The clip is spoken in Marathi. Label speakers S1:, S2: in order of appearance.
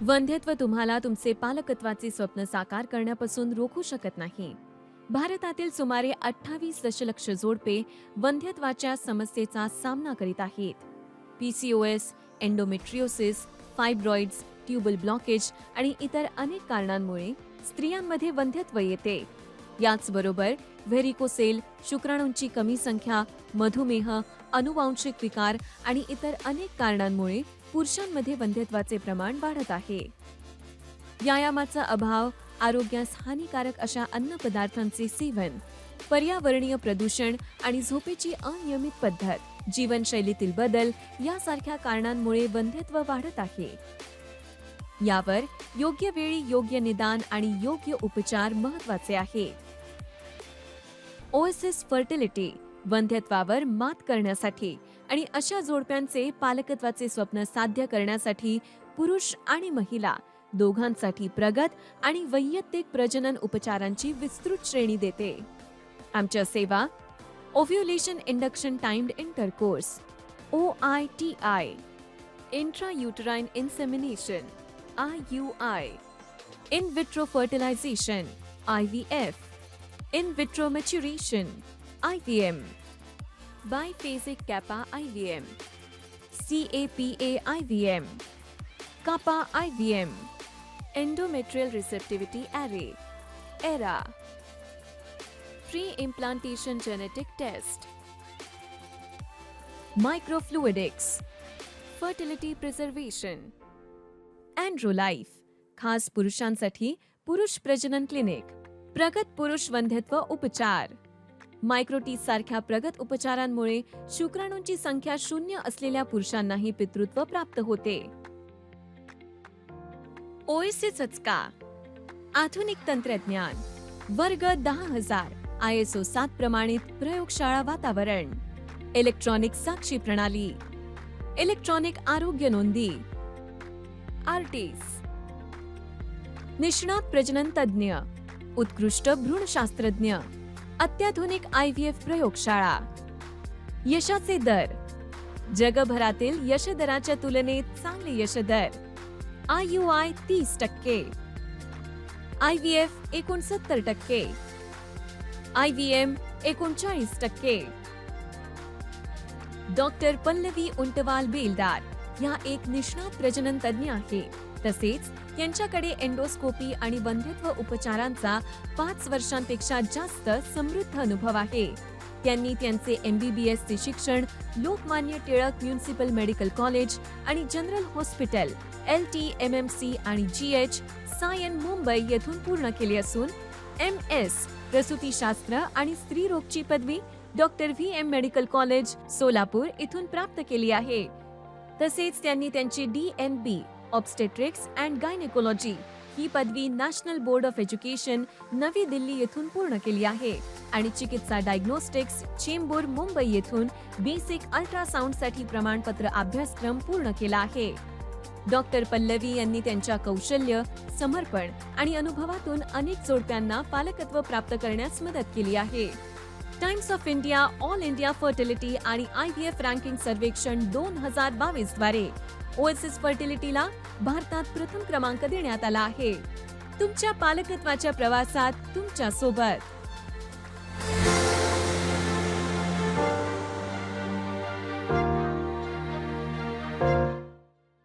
S1: वंध्यत्व तुम्हाला तुमचे पालकत्वाचे स्वप्न साकार करण्यापासून रोखू शकत नाही. भारतातील सुमारे 28 दशलक्ष जोडपे वंध्यत्वाच्या समस्येचा सामना करीत आहेत. PCOS, एंडोमेट्रियोसिस, फायब्रॉइड्स, ट्यूबल ब्लॉकेज आणि इतर अनेक कारणांमुळे स्त्रियांमध्ये वंध्यत्व येते. याचबरोबर व्हेरिकोसेल, शुक्राणूंची कमी संख्या, मधुमेह, अनुवांशिक विकार आणि इतर अनेक कारणांमुळे पुरुषांमध्ये वंध्यत्वाचे प्रमाण वाढत आहे. व्यायामाचा अभाव, आरोग्यास हानिकारक अशा अन्नपदार्थांचे सेवन, पर्यावरणीय प्रदूषण आणि झोपेची अनियमित पद्धत, जीवनशैलीतील बदल यासारख्या कारणांमुळे वंध्यत्व वाढत आहे. यावर योग्य वेळी योग्य निदान आणि योग्य उपचार महत्त्वाचे आहे. ओएसिस फर्टिलिटी वंध्यत्वावर मात करण्यासाठी आणि अशा जोडप्यांचे पालकत्वाचे स्वप्न साध्य करण्यासाठी पुरुष आणि महिला दोघांसाठी प्रगत आणि वैयक्तिक प्रजनन उपचारांची विस्तृत श्रेणी देते. आमच्या सेवा ovulation induction timed intercourse OITI, intrauterine insemination IUI, in vitro fertilisation IVF, in vitro maturation IVM, biphasic kappa IVM, CAPA IVM, kappa IVM, endometrial receptivity array, ERA, pre-implantation genetic test, microfluidics, fertility preservation, Androlife, खास पुरुषांसाठी पुरुष प्रजनन क्लिनिक, प्रगत पुरुष वंध्यत्व उपचार. मायक्रोटीज सारख्या प्रगत उपचारांमुळे शुक्राणूंची संख्या 0 असलेल्या पुरुषांनाही पितृत्व प्राप्त होते. ओएसिसच का? आधुनिक तंत्रज्ञान, वर्ग 10,000, ISO 7 प्रमाणित प्रयोगशाळा वातावरण, इलेक्ट्रॉनिक साक्षी प्रणाली, इलेक्ट्रॉनिक आरोग्य नोंदी, आर्टिस, निष्णात प्रजनन तज्ज्ञ, उत्कृष्ट भ्रूणशास्त्रज्ञ, अत्याधुनिक IVF प्रयोगशाळा. यशाचे दर, जगभरातील यशदराच्या तुलनेत चांगले यशदर. IUI 30%, IVF 69%, IVM 39%. Doctor Pallavi Untwal बेलदार ह्या एक निष्णात प्रजनन तज्ज्ञ आहे. तसेच यांच्याकडे एंडोस्कोपी आणि वंध्यत्व उपचारांचा 5 वर्षांपेक्षा जास्त समृद्ध अनुभव आहे. त्यांनी त्यांचे MBBS चे शिक्षण Lokmanya Tilak municipal medical college आणि जनरल हॉस्पिटल LTMMC आणि GH सायन मुंबई येथून पूर्ण केले असून MS प्रसूतीशास्त्र आणि स्त्रीरोगची पदवी doctor VM medical college Solapur येथून प्राप्त केली आहे. तसेच त्यांनी त्यांची DNB ऑब्स्टेट्रिक्स अँड गायनेकोलॉजी ही पदवी नॅशनल बोर्ड ऑफ एज्युकेशन नवी दिल्ली येथून पूर्ण केली आहे आणि चिकित्सा डायग्नोस्टिक्स चेंबूर मुंबई येथून बेसिक अल्ट्रासाऊंडसाठी प्रमाणपत्र अभ्यासक्रम पूर्ण केला आहे. डॉक्टर पल्लवी यांनी त्यांच्या कौशल्य, समर्पण आणि अनुभवातून अनेक जोडप्यांना पालकत्व प्राप्त करण्यास मदत केली आहे. Times of India all India fertility आणि IVF रँकिंग सर्वेक्षण 2022 द्वारे ओएसिस फर्टिलिटीला भारतात प्रथम क्रमांक देण्यात आला आहे. तुमच्या पालकत्वाच्या प्रवासात तुमच्या सोबत